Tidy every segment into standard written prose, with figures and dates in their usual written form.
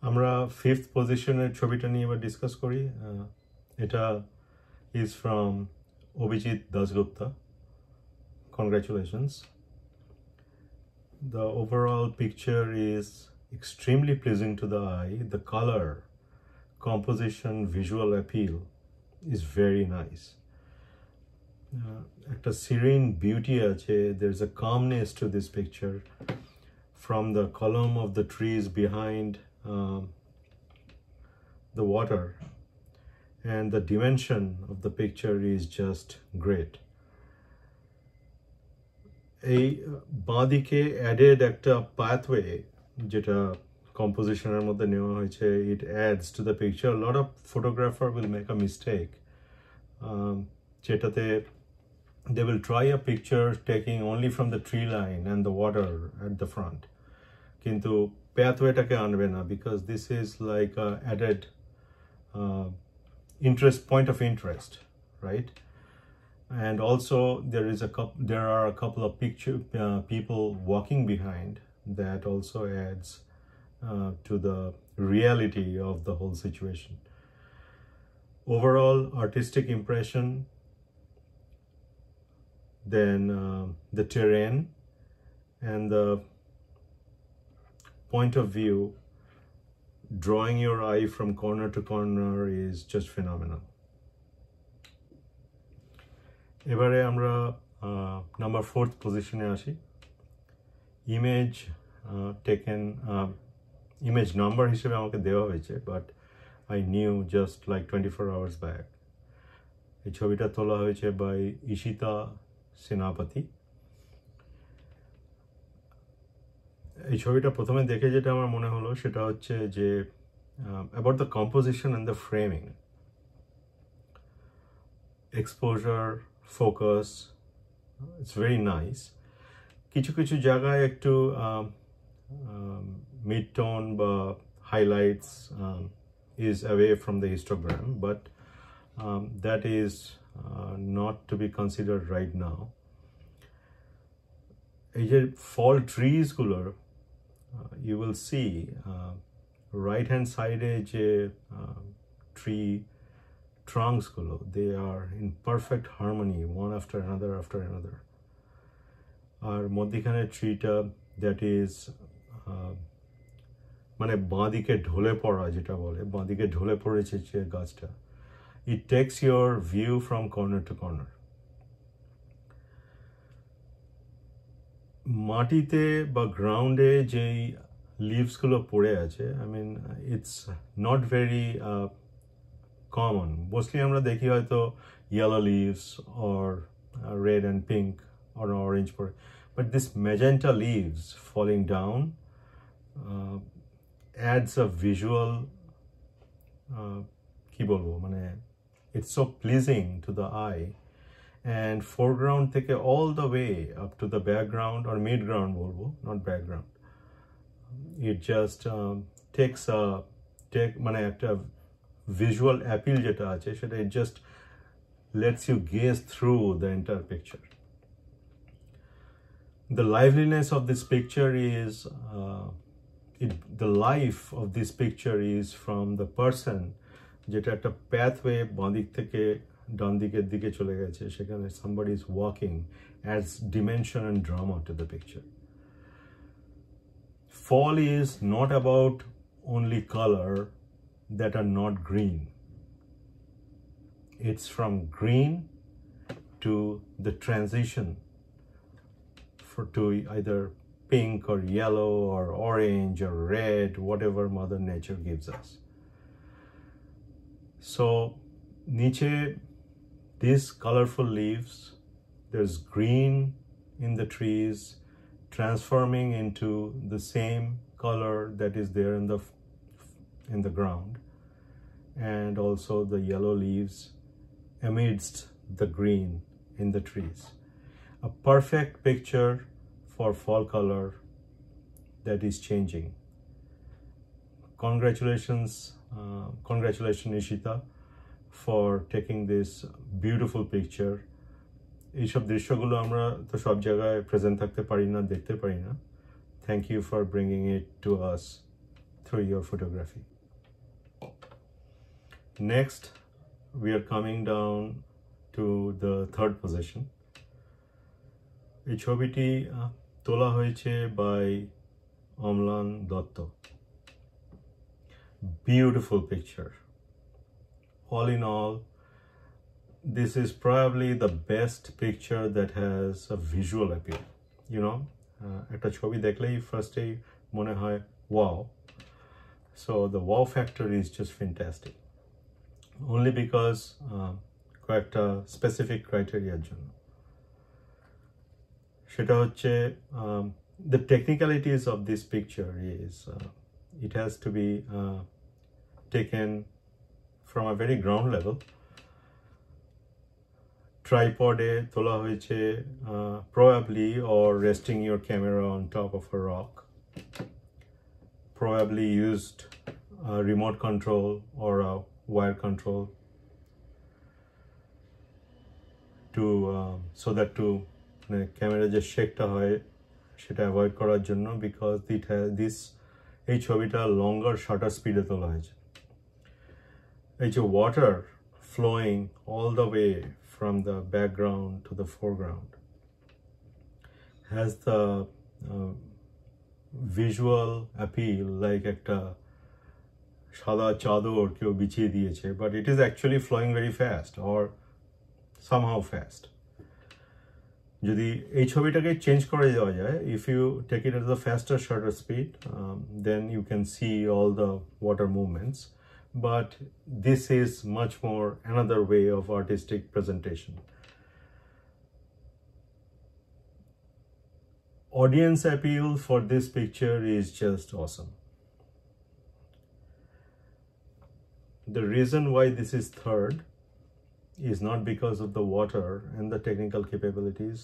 আমরা ফিফথ পজিশনের ছবিটা নিয়ে এবার ডিসকাস করি। এটা is from Abhijit Dasgupta. Congratulations. The overall picture is extremely pleasing to the eye. The color, composition, visual appeal is very nice. একটা serene beauty আছে. There's a calmness to this picture from the column of the trees behind the water, and the dimension of the picture is just great. এই বাঁদিকে added একটা pathway যেটা compositionের মধ্যে নেওয়া হয়েছে. It adds to the picture. A lot of photographer will make a mistake যেটাতে they will try a picture taking only from the tree line and the water at the front, কিন্তু pathwayটাকে আনবে না, because this is like a added point of interest, right? And also there are a couple of people walking behind that also adds to the reality of the whole situation. Overall artistic impression, then the terrain and the point of view, drawing your eye from corner to corner is just phenomenal. এবারে আমরা number 4th পজিশনে আসি। Image taken, image number হিসেবে আমাকে দেওয়া হয়েছে, but I knew just like 24 hours back. এই ছবিটা তোলা হয়েছে বাই ঈশিতা সেনাপতি। এই ছবিটা প্রথমে দেখে যেটা আমার মনে হলো সেটা হচ্ছে যে about the composition and the framing, exposure, focus, it's very nice. কিছু কিছু জায়গায় একটু mid tone বা highlights is away from the histogram, but that is not to be considered right now. এই যে fall trees গুলোর you will see right hand side যে tree trunks গুলো, they are in perfect harmony, one after another আর মধ্যখানে ট্রিটা that is মানে বাঁদিকে ঢলে পড়া, যেটা বলে বাঁদিকে ঢলে পড়েছে যে গাছটা, it takes your view from corner to corner. মাটিতে বা গ্রাউন্ডে যেই লিভসগুলো পড়ে আছে, I mean it's not very common. Mostly আমরা দেখি হয়তো yellow leaves or red and pink or orange, but this magenta leaves falling down adds a visual কি বলবো, মানে it's so pleasing to the eye. And foreground থেকে all the way up to the background or midground বলবো, not background, it just মানে একটা visual appeal যেটা আছে সেটা it just lets you gaze through the entire picture. The liveliness of this picture is the life of this picture is from the person, যেটা একটা pathway বাঁদিক থেকে ডান দিকের দিকে চলে গেছে, সেখানে somebody is walking, adds dimension and drama to the picture. Fall is not about only color that are not green. It's from green to the transition to either pink or yellow or orange or red, whatever Mother Nature gives us. So niche, these colorful leaves, there's green in the trees transforming into the same color that is there in the ground, and also the yellow leaves amidst the green in the trees. A perfect picture for fall color that is changing. Congratulations Ishita for taking this beautiful picture. এইসব দৃশ্যগুলো আমরা তো সব জায়গায় present থাকতে পারি না, দেখতে পারি না. Thank you for bringing it to us through your photography. Next, we are coming down to the third position. এই ছবিটি তোলা হয়েছে by Amlan Dutta. Beautiful picture. All in all, this is probably the best picture that has a visual appeal. You know, একটা ছবি দেখলেই ফার্স্টেই মনে হয় wow. So the wow factor is just fantastic. Only because কয়েকটা specific criteria জন্য. সেটা হচ্ছে the technicalities of this picture is it has to be taken from a very ground level. Tripode tola hoyeche probably, or resting your camera on top of a rock. Probably used a remote control or a wire control to so that to camera je shake ta hoy সেটা avoid করার জন্য, because it has this এই ছবিটা longer shutter speed এ তোলা হয়েছে. এই যে water flowing all the way from the background to the foreground has the visual appeal like একটা সাদা চাদর কেউ বিছিয়ে দিয়েছে, but it is actually flowing very fast or somehow fast. যদি এই ছবিটাকে চেঞ্জ করে দেওয়া যায়, if you take it at the faster shutter speed, then you can see all the water movements, but this is much more another way of artistic presentation. Audience appeal for this picture is just awesome. The reason why this is third is not because of the water and the technical capabilities,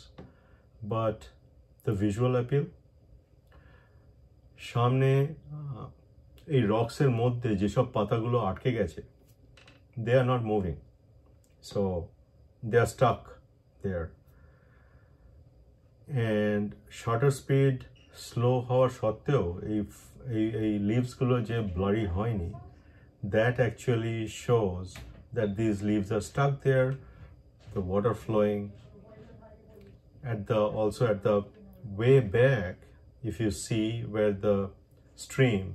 but the visual appeal. সামনে এই রক্সের মধ্যে যেসব পাতাগুলো আটকে গেছে, they are not moving, so they are stuck there, and shutter speed slow হওয়ার সত্ত্বেও এই leaves গুলো যে blurry হয়নি, that actually shows that these leaves are stuck there, the water flowing. Also at the way back, if you see where the stream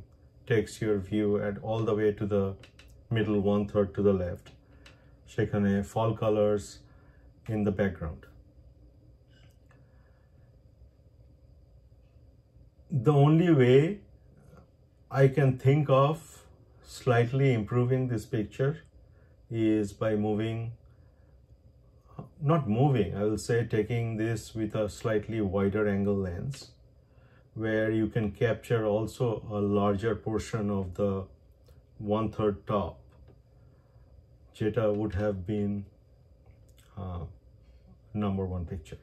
takes your view at all the way to the middle 1/3 to the left, সেখানে fall colors in the background. The only way I can think of slightly improving this picture is by I will say taking this with a slightly wider angle lens, where you can capture also a larger portion of the 1/3 top, jeta would have been number one picture.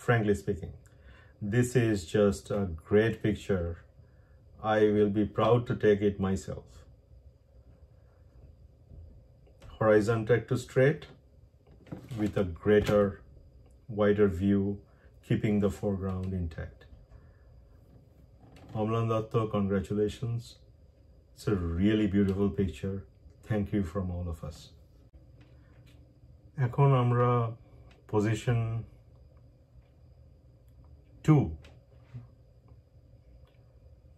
Frankly speaking, this is just a great picture. I will be proud to take it myself. Horizon track to straight with a greater, wider view, keeping the foreground intact. Omlan Datta, congratulations. It's a really beautiful picture. Thank you from all of us. Ekhon amra position 2,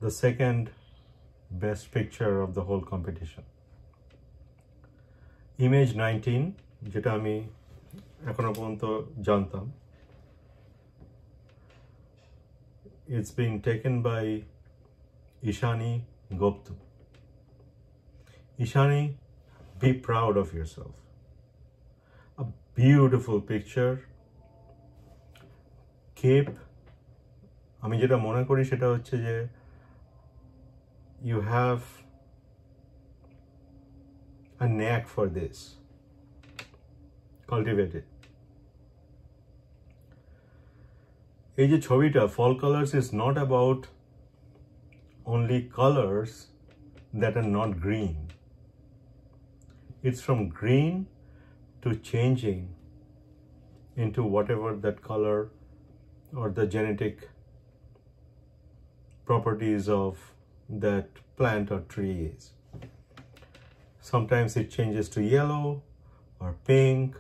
the second best picture of the whole competition. Image 19, যেটা আমি এখনো পর্যন্ত জানতাম. It's being taken by Ishani Gupta. Ishani, be proud of yourself. A beautiful picture. Cape, আমি যেটা মনে করি সেটা হচ্ছে যে you have a knack for this. Cultivate it. এই যে ছবিটা fall colors is not about only colors that are not green. It's from green to changing into whatever that color or the genetic properties of that plant or tree is. Sometimes it changes to yellow or pink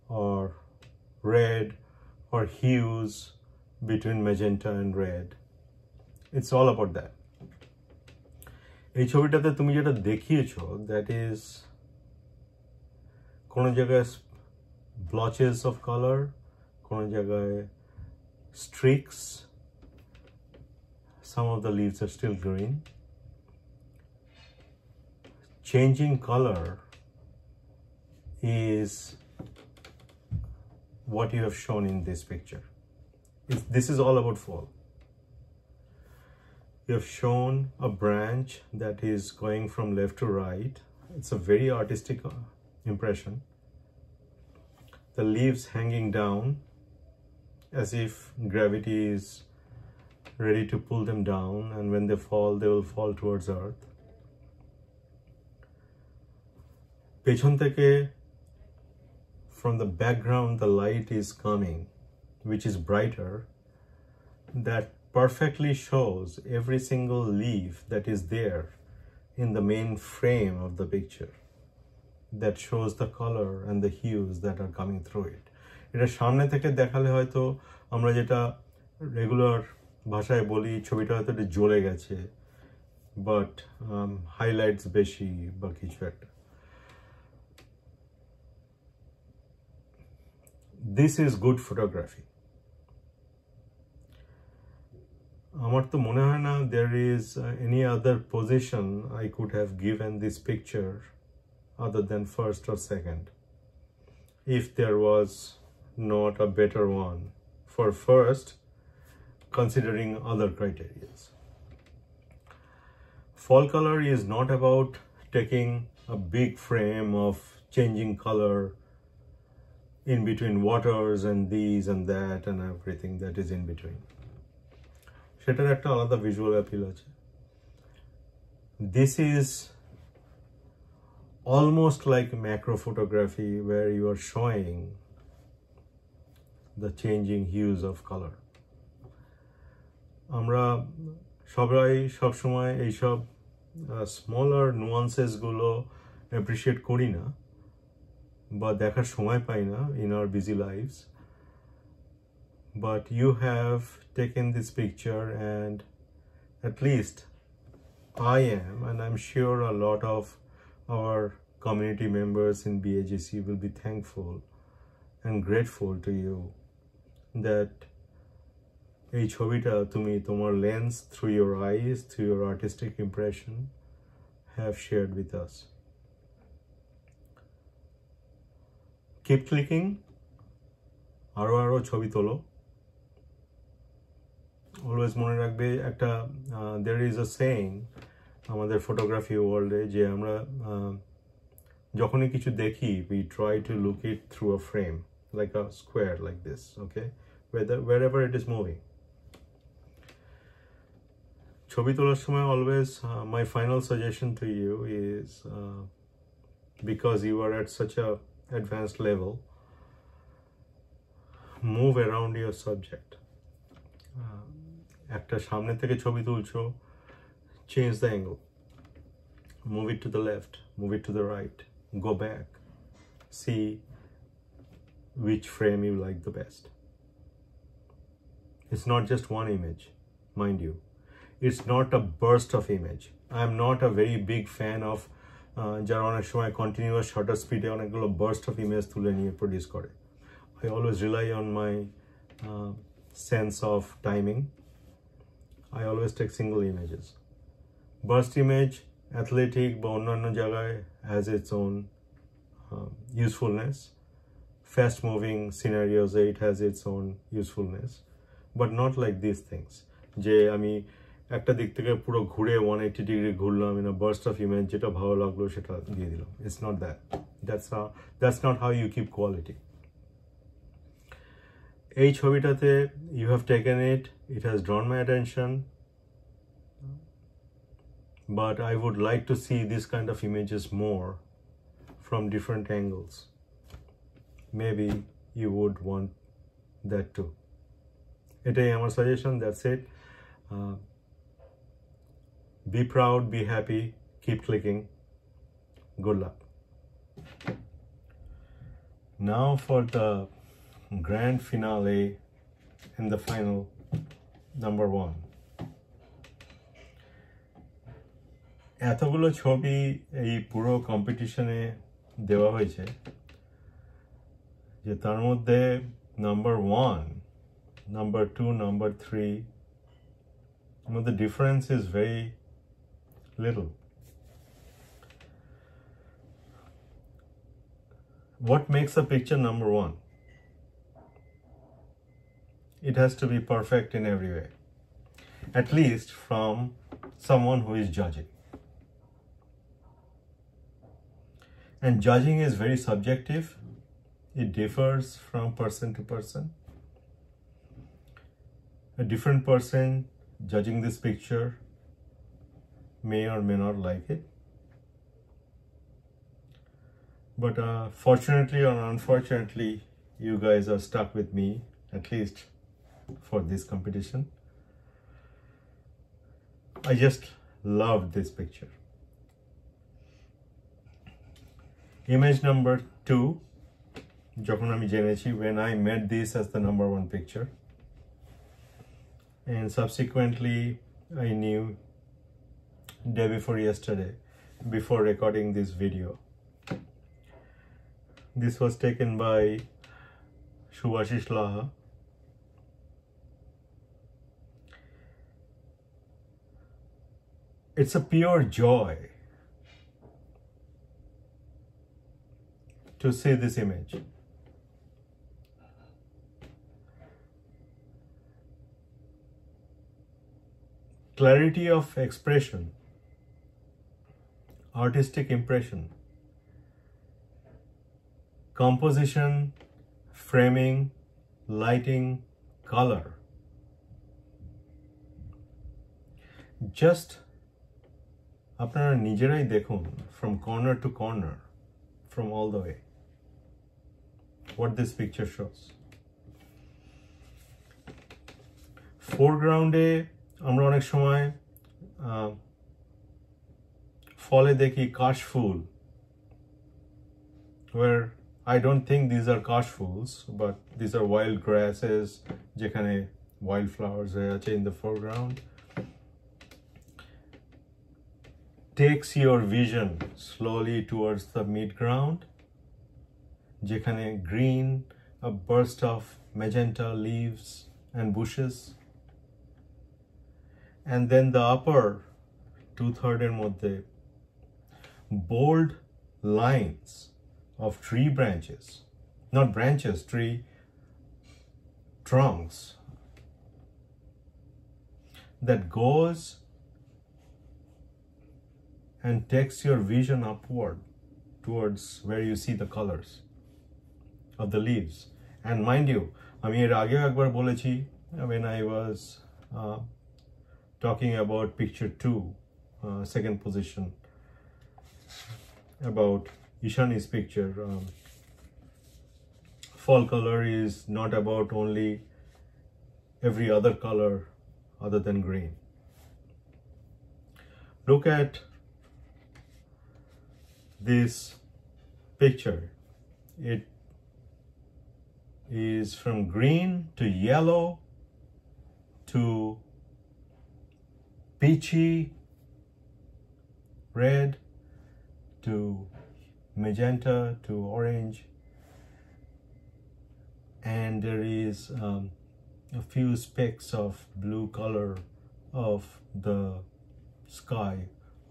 or red or hues between magenta and red. It's all about that. এই ছবিটাতে তুমি যেটা দেখিয়েছো, that is কোনো জায়গায় blotches of color, কোনো জায়গায় streaks. Some of the leaves are still green. Changing color is what you have shown in this picture. This is all about fall. You have shown a branch that is going from left to right. It's a very artistic impression. The leaves hanging down as if gravity is ready to pull them down, and when they will fall towards earth. Pechon theke, from the background, the light is coming, which is brighter. That perfectly shows every single leaf that is there in the main frame of the picture. That shows the color and the hues that are coming through it. এটা সামনে থেকে দেখালে হয়তো আমরা যেটা regular ভাষায় বলি ছবিটা হয়তো একটু জ্বলে গেছে, বাট হাইলাইটস বেশি বা কিছু একটা. This is good photography. আমার তো মনে হয় না there is any other position I could have given this picture other than first or second, if there was not a better one for first, considering other criteria. Fall color is not about taking a big frame of changing color in between waters and these and that and everything that is in between. সেটার একটা আলাদা visual appeal আছে. This is almost like macro photography where you are showing the changing hues of color. আমরা সবাই সবসময় এইসব smaller nuances গুলো appreciate করি না বা দেখার সময় পাই না in our busy lives. But you have taken this picture, and at least I am, and I'm sure a lot of our community members in BAGC will be thankful and grateful to you that এই ছবিটা তুমি তোমার lens, through your eyes, through your artistic impression, have shared with us. Keep clicking. আরো ছবি তোলো. Always মনে রাখবে একটা there is a saying আমাদের photography world এ যে আমরা যখনই কিছু দেখি we try to look it through a frame, like a square like this, okay, wherever it is moving. ছবি তোলার সময় always my final suggestion to you is because you are at such a advanced level, move around your subject. একটা সামনে থেকে ছবি তুলছো, change the angle, move it to the left, move it to the right, go back, see which frame you like the best. It's not just one image, mind you. It's not a burst of image. I'm not a very big fan of যারা অনেক সময় continuous shutter স্পিডে অনেকগুলো burst of image তুলে নিয়ে produce করে. I always rely on my sense of timing. I always take single images. Burst image, athletic বা অন্যান্য জায়গায় has its own usefulness. Fast moving scenarios, it has its own usefulness, but not like these things. যে আমি একটা দিক থেকে পুরো ঘুরে 180 ডিগ্রি ঘুরলাম in a burst of image, যেটা ভালো লাগলো সেটা দিয়ে দিলাম. It's not that. That's not how you keep quality. এই ছবিটাতে you have taken it, it has drawn my attention, but I would like to see this kind of images more from different angles. Maybe you would want that too. এটাই আমার suggestion. That's it. Be proud, be happy, keep clicking. Good luck. Now for the grand finale and the final number 1. এতগুলো ছবি এই পুরো কম্পিটিশনে দেওয়া হয়েছে যে তার মধ্যে number 1, number 2, number 3 the difference is very little. What makes a picture number 1? It has to be perfect in every way, at least from someone who is judging. And judging is very subjective. It differs from person to person. A different person judging this picture may or may not like it. But fortunately or unfortunately, you guys are stuck with me, at least for this competition. I just loved this picture. Image number 2, যখন আমি জেনেছি, when I met this as the number 1 picture. And subsequently, I knew day before yesterday, before recording this video. This was taken by Shubhashish Laha. It's a pure joy to see this image. Clarity of expression, artistic impression, composition, framing, lighting, color. Just আপনারা নিজেরাই দেখুন, from corner to corner, from all the way, what this picture shows. Foreground এ আমরা অনেক সময় ফলে দেখি কাশফুল, where I don't think these are কাশফুls, but these are wild grasses যেখানে wildflowers আছে in the foreground. Takes your vision slowly towards the midground যেখানে green, a burst of magenta leaves and bushes. And then the upper 2/3 এর মধ্যে bold lines of tree branches, not branches, tree trunks, that goes and takes your vision upward towards where you see the colors of the leaves. And mind you, আমি এর আগেও একবার বলেছি when I was talking about picture 2, second position, about Ishani's picture. Fall color is not about only every other color other than green. Look at this picture. It is from green to yellow to peachy red to magenta to orange, and there is a few specks of blue color of the sky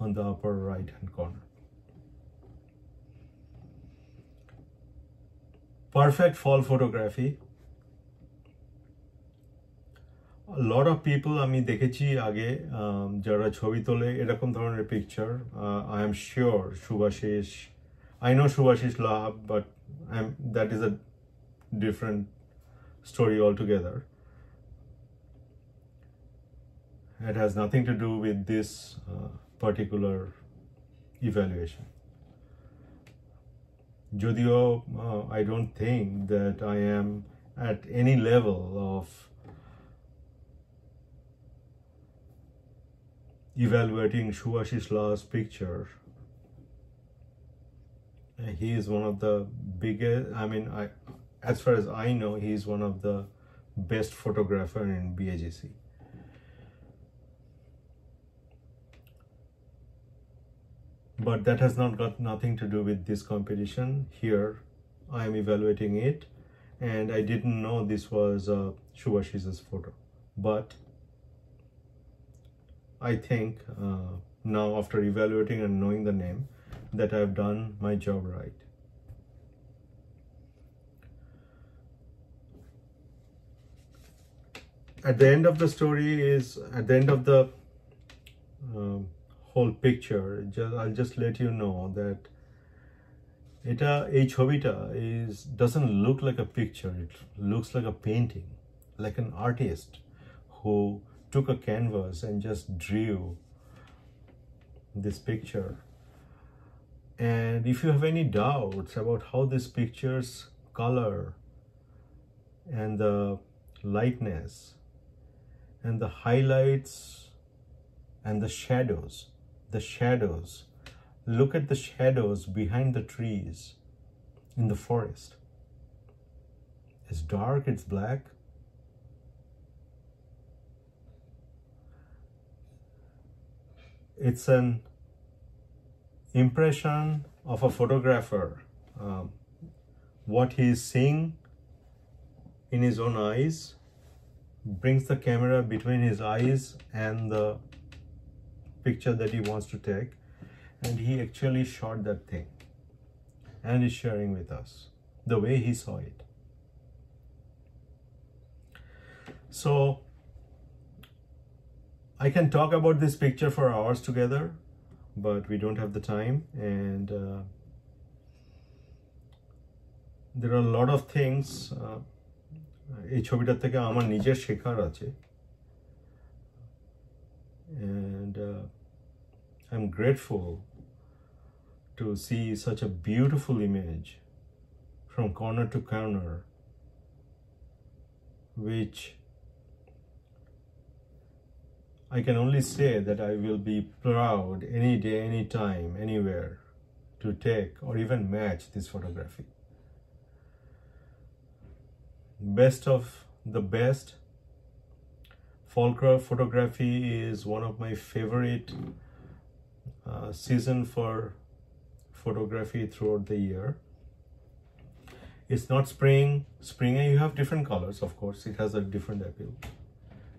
on the upper right hand corner. Perfect fall photography. A lot of people আমি দেখেছি আগে যারা ছবি তোলে এরকম ধরনের picture. I am sure Shubhashish, I know Shubhashish Laha, but that is a different story altogether. It has nothing to do with this particular evaluation. Jodio, I don't think that I am at any level of evaluating Shubhashish's last picture. He is one of the biggest, as far as I know, he is one of the best photographer in BAGC. But that has not got nothing to do with this competition. Here I am evaluating it, and I didn't know this was Shubhashish's photo. But I think now, after evaluating and knowing the name, that I've done my job right. At the end of the story is, at the end of the whole picture, I'll just let you know that এই ছবিটা doesn't look like a picture. It looks like a painting, like an artist who took a canvas and just drew this picture. And if you have any doubts about how this picture's color and the lightness and the highlights and the shadows, look at the shadows behind the trees in the forest. It's dark, it's black. It's an impression of a photographer. What he is seeing in his own eyes brings the camera between his eyes and the picture that he wants to take, and he actually shot that thing and is sharing with us the way he saw it. So I can talk about this picture for hours together, but we don't have the time, and there are a lot of things এই ছবিটার থেকে আমার নিজের শেখার আছে, and I'm grateful to see such a beautiful image from corner to corner, which I can only say that I will be proud any day, any time, anywhere to take or even match this photography. Best of the best. Folklore photography is one of my favorite season for photography throughout the year. It's not spring. Spring, you have different colors, of course. It has a different appeal.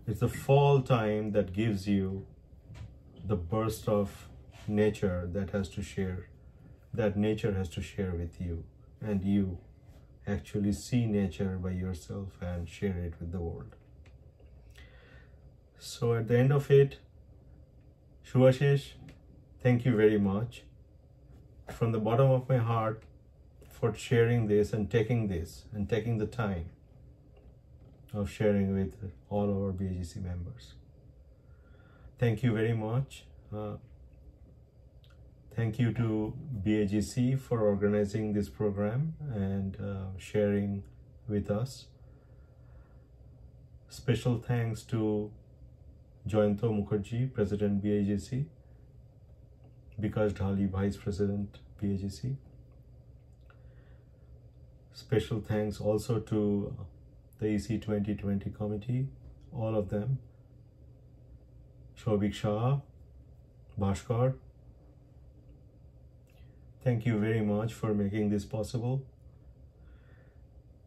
It's the fall time that gives you the burst of nature that nature has to share with you, and you actually see nature by yourself and share it with the world. So at the end of it, Shubhashish, thank you very much from the bottom of my heart for sharing this and taking the time of sharing with all our BAGC members. Thank you very much. Thank you to BAGC for organizing this program and sharing with us. Special thanks to Joyanto Mukherjee, President BAGC, Bikash Dhali, Vice President BAGC. Special thanks also to the EC 2020 committee, all of them, Shobik Shah, Bhaskar. Thank you very much for making this possible,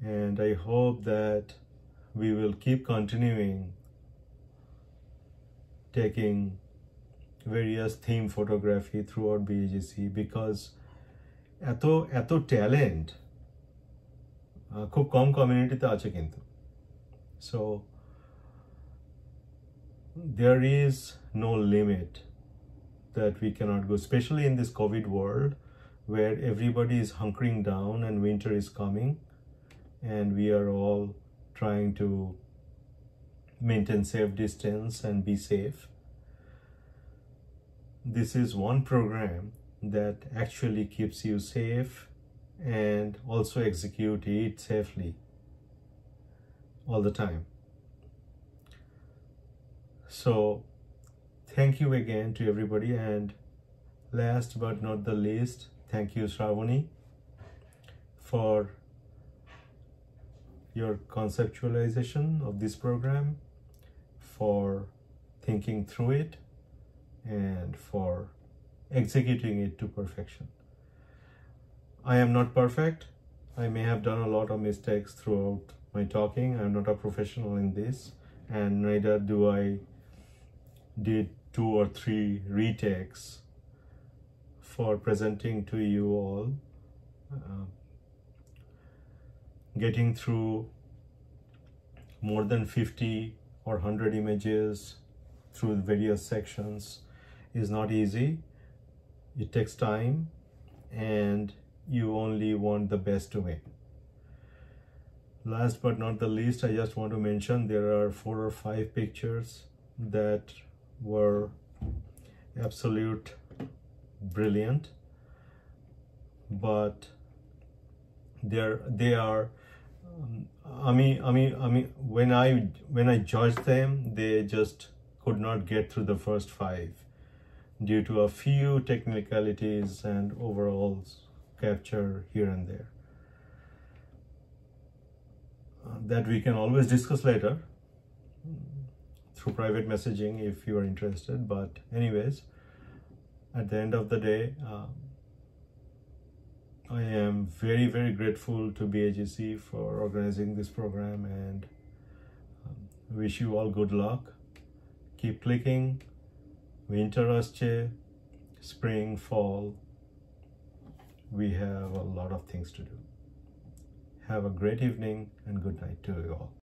and I hope that we will keep continuing taking various theme photography throughout BAGC, because এত talent খুব কম কমিউনিটিতে আছে কিন্তু. So there is no limit that we cannot go, especially in this COVID world where everybody is hunkering down and winter is coming and we are all trying to maintain safe distance and be safe. This is one program that actually keeps you safe and also execute it safely all the time. So thank you again to everybody, and last but not the least, thank you Shravani for your conceptualization of this program, for thinking through it, and for executing it to perfection. I am not perfect. I may have done a lot of mistakes throughout my talking. I'm not a professional in this, and neither do I did 2 or 3 retakes for presenting to you all. Getting through more than 50 or 100 images through the various sections is not easy. It takes time, and you only want the best way. Last but not the least, I just want to mention there are 4 or 5 pictures that were absolute brilliant, but they are when I judged them, they just could not get through the first 5 due to a few technicalities and overall capture here and there. That we can always discuss later through private messaging if you are interested. But anyways, at the end of the day, I am very, very grateful to BAGC for organizing this program, and wish you all good luck. Keep clicking. Winter asche, spring, fall. We have a lot of things to do. Have a great evening and good night to you all.